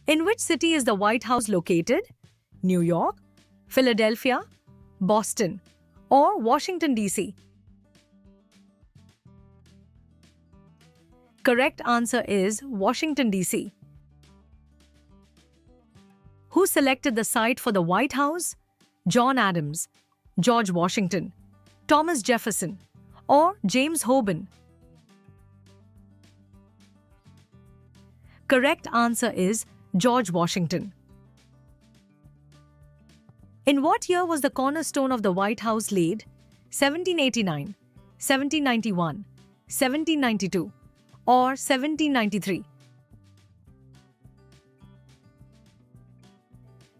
In which city is the White House located? New York, Philadelphia, Boston, or Washington, D.C.? Correct answer is Washington, D.C. Who selected the site for the White House? John Adams, George Washington, Thomas Jefferson, or James Hoban? Correct answer is George Washington. In what year was the cornerstone of the White House laid? 1789, 1791, 1792, or 1793?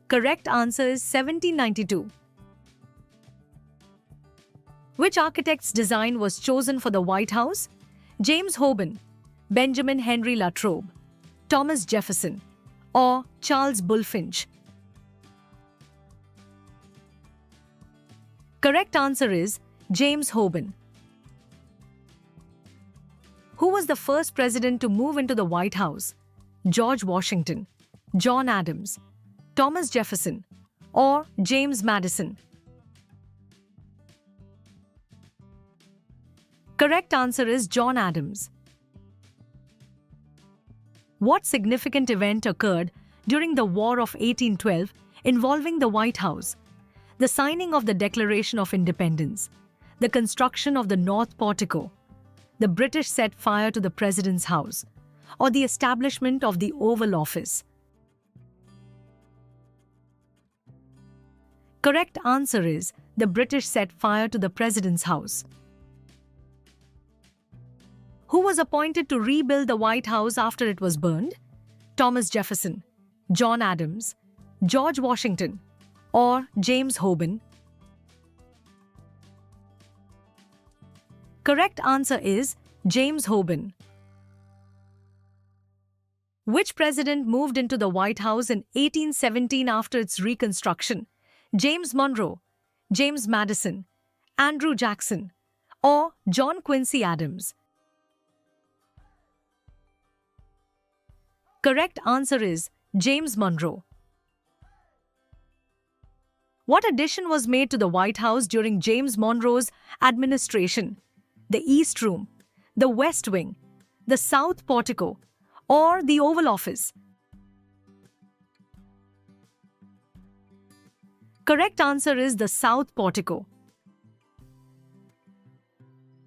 Correct answer is 1792. Which architect's design was chosen for the White House? James Hoban, Benjamin Henry Latrobe, Thomas Jefferson, or Charles Bulfinch? Correct answer is James Hoban. Who was the first president to move into the White House? George Washington, John Adams, Thomas Jefferson, or James Madison? Correct answer is John Adams. What significant event occurred during the War of 1812 involving the White House? The signing of the Declaration of Independence, the construction of the North Portico, the British set fire to the President's house, or the establishment of the Oval Office? Correct answer is the British set fire to the President's house. Who was appointed to rebuild the White House after it was burned? Thomas Jefferson, John Adams, George Washington, or James Hoban? Correct answer is James Hoban. Which president moved into the White House in 1817 after its reconstruction? James Monroe, James Madison, Andrew Jackson, or John Quincy Adams? Correct answer is James Monroe. What addition was made to the White House during James Monroe's administration? The East Room, the West Wing, the South Portico, or the Oval Office? Correct answer is the South Portico.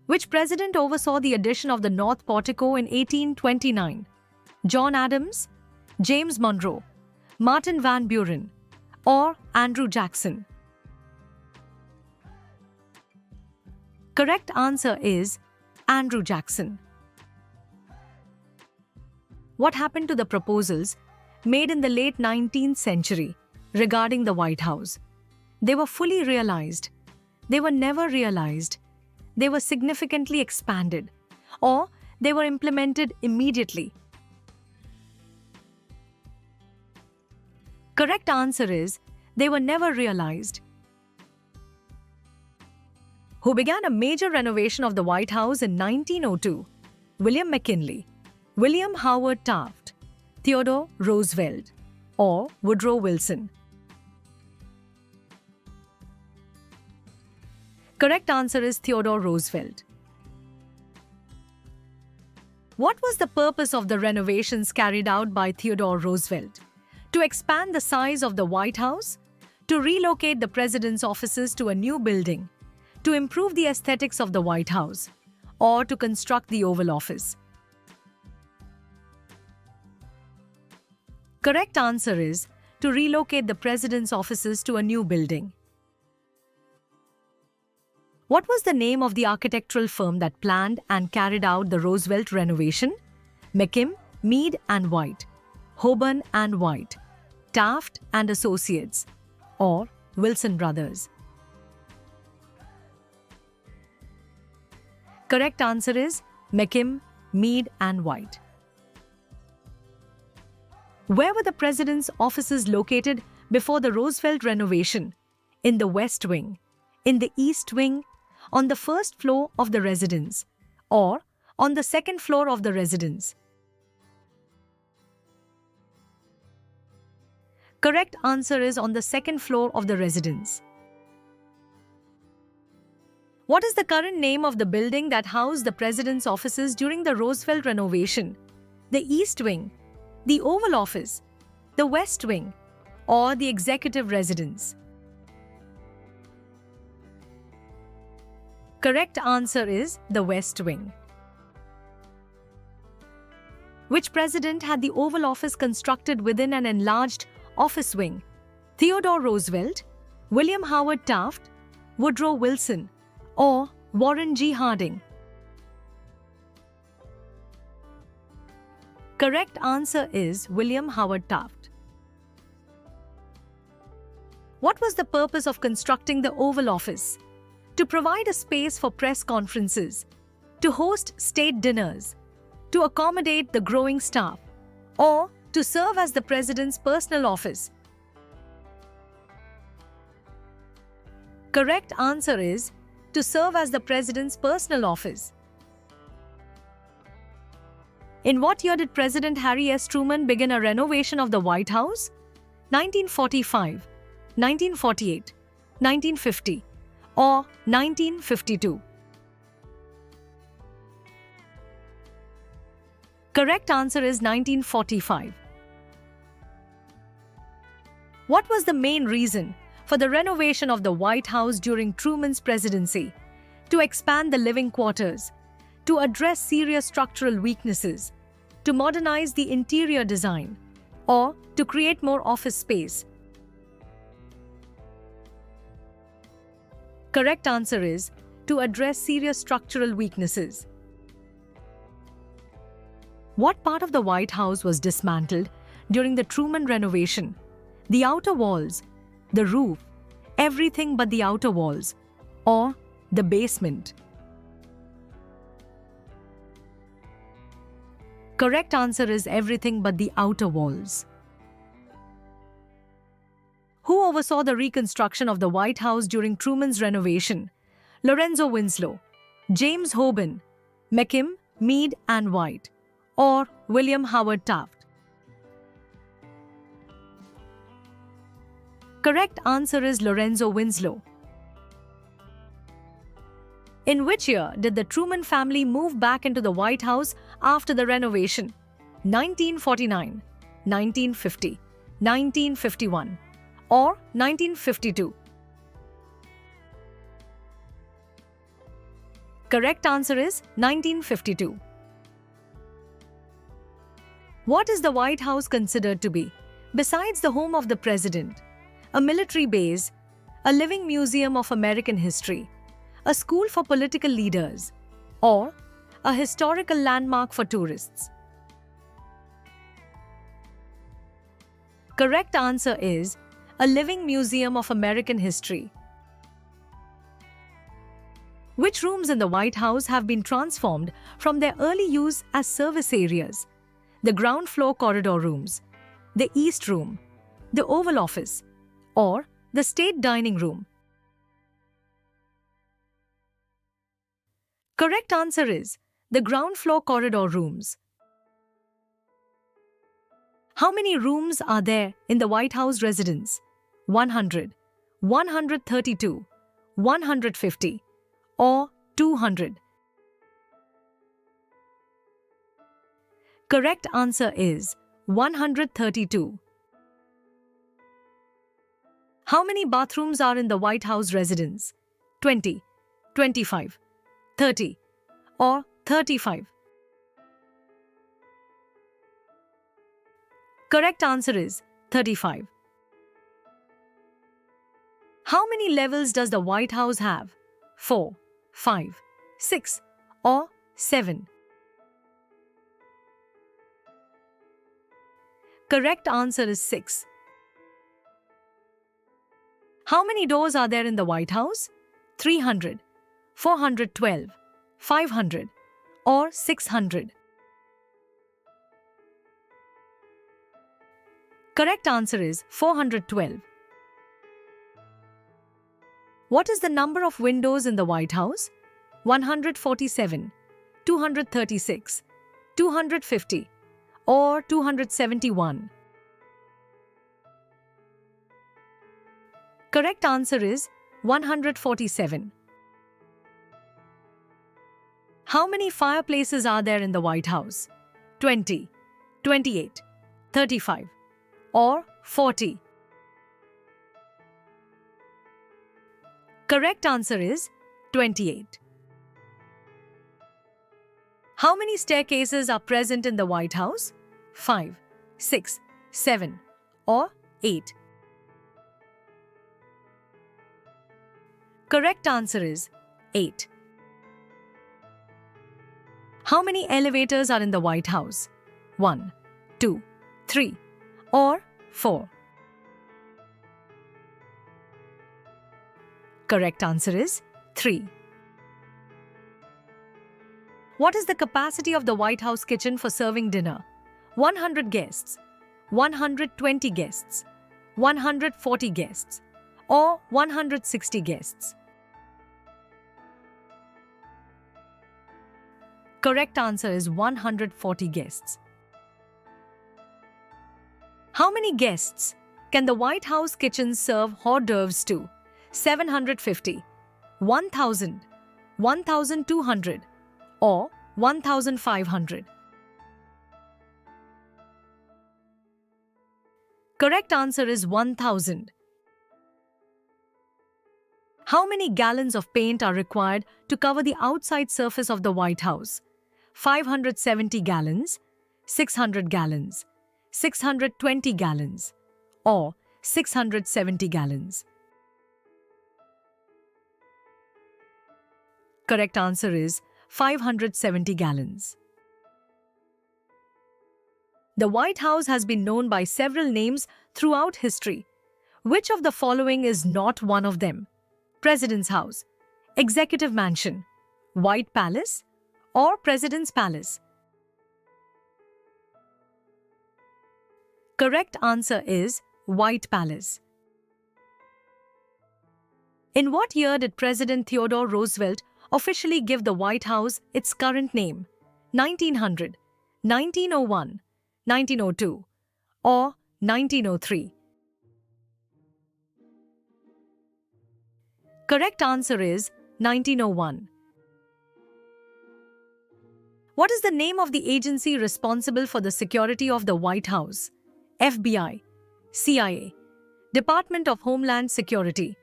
Which president oversaw the addition of the North Portico in 1829? John Adams, James Monroe, Martin Van Buren, or Andrew Jackson? Correct answer is Andrew Jackson. What happened to the proposals made in the late 19th century regarding the White House? They were fully realized. They were never realized. They were significantly expanded, or they were implemented immediately. Correct answer is they were never realized. Who began a major renovation of the White House in 1902? William McKinley, William Howard Taft, Theodore Roosevelt, or Woodrow Wilson? Correct answer is Theodore Roosevelt. What was the purpose of the renovations carried out by Theodore Roosevelt? To expand the size of the White House, to relocate the president's offices to a new building, to improve the aesthetics of the White House, or to construct the Oval Office? Correct answer is to relocate the president's offices to a new building. What was the name of the architectural firm that planned and carried out the Roosevelt renovation? McKim, Mead and White, Hoban and White, Taft and Associates, or Wilson Brothers? Correct answer is McKim, Mead and White. Where were the president's offices located before the Roosevelt renovation? In the West Wing, in the East Wing, on the first floor of the residence, or on the second floor of the residence? Correct answer is on the second floor of the residence. What is the current name of the building that housed the president's offices during the Roosevelt renovation? The East Wing, the Oval Office, the West Wing, or the Executive Residence? Correct answer is the West Wing. Which president had the Oval Office constructed within an enlarged office wing? Theodore Roosevelt, William Howard Taft, Woodrow Wilson, or Warren G. Harding? Correct answer is William Howard Taft. What was the purpose of constructing the Oval Office? To provide a space for press conferences, to host state dinners, to accommodate the growing staff, or to serve as the president's personal office? Correct answer is to serve as the president's personal office. In what year did President Harry S. Truman begin a renovation of the White House? 1945, 1948, 1950, or 1952? Correct answer is 1945. What was the main reason for the renovation of the White House during Truman's presidency? To expand the living quarters, to address serious structural weaknesses, to modernize the interior design, or to create more office space? Correct answer is to address serious structural weaknesses. What part of the White House was dismantled during the Truman renovation? The outer walls, the roof, everything but the outer walls, or the basement? Correct answer is everything but the outer walls. Who oversaw the reconstruction of the White House during Truman's renovation? Lorenzo Winslow, James Hoban, McKim, Mead and White, or William Howard Taft? Correct answer is Lorenzo Winslow. In which year did the Truman family move back into the White House after the renovation? 1949, 1950, 1951, or 1952? Correct answer is 1952. What is the White House considered to be, besides the home of the president? A military base, a living museum of American history, a school for political leaders, or a historical landmark for tourists? Correct answer is a living museum of American history. Which rooms in the White House have been transformed from their early use as service areas? The ground floor corridor rooms, the East Room, the Oval Office, or the State Dining Room? Correct answer is the ground floor corridor rooms. How many rooms are there in the White House residence? 100, 132, 150, or 200? Correct answer is 132. How many bathrooms are in the White House residence? 20, 25, 30, or 35? Correct answer is 35. How many levels does the White House have? 4, 5, 6, or 7? Correct answer is 6. How many doors are there in the White House? 300, 412, 500, or 600? Correct answer is 412. What is the number of windows in the White House? 147, 236, 250, or 271? Correct answer is 147. How many fireplaces are there in the White House? 20, 28, 35, or 40? Correct answer is 28. How many staircases are present in the White House? 5, 6, 7, or 8? Correct answer is 8. How many elevators are in the White House? 1, 2, 3, or 4? Correct answer is 3. What is the capacity of the White House kitchen for serving dinner? 100 guests, 120 guests, 140 guests, or 160 guests? Correct answer is 140 guests. How many guests can the White House kitchen serve hors d'oeuvres to? 750, 1,000, 1,200, or 1,500? Correct answer is 1,000. How many gallons of paint are required to cover the outside surface of the White House? 570 gallons, 600 gallons, 620 gallons, or 670 gallons? Correct answer is 570 gallons. The White House has been known by several names throughout history. Which of the following is not one of them? President's House, Executive Mansion, White Palace, or President's Palace? Correct answer is White Palace. In what year did President Theodore Roosevelt officially give the White House its current name? 1900, 1901, 1902, or 1903? Correct answer is 1901. What is the name of the agency responsible for the security of the White House? FBI, CIA, Department of Homeland Security,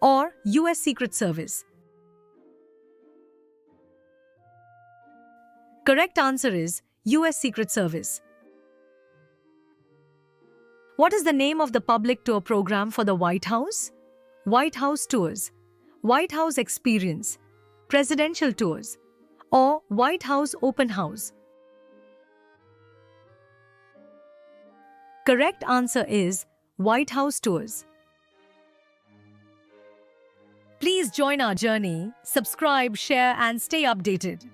or US Secret Service? Correct answer is US Secret Service. What is the name of the public tour program for the White House? White House Tours, White House Experience, Presidential Tours, or White House Open House? Correct answer is White House Tours. Please join our journey, subscribe, share, and stay updated.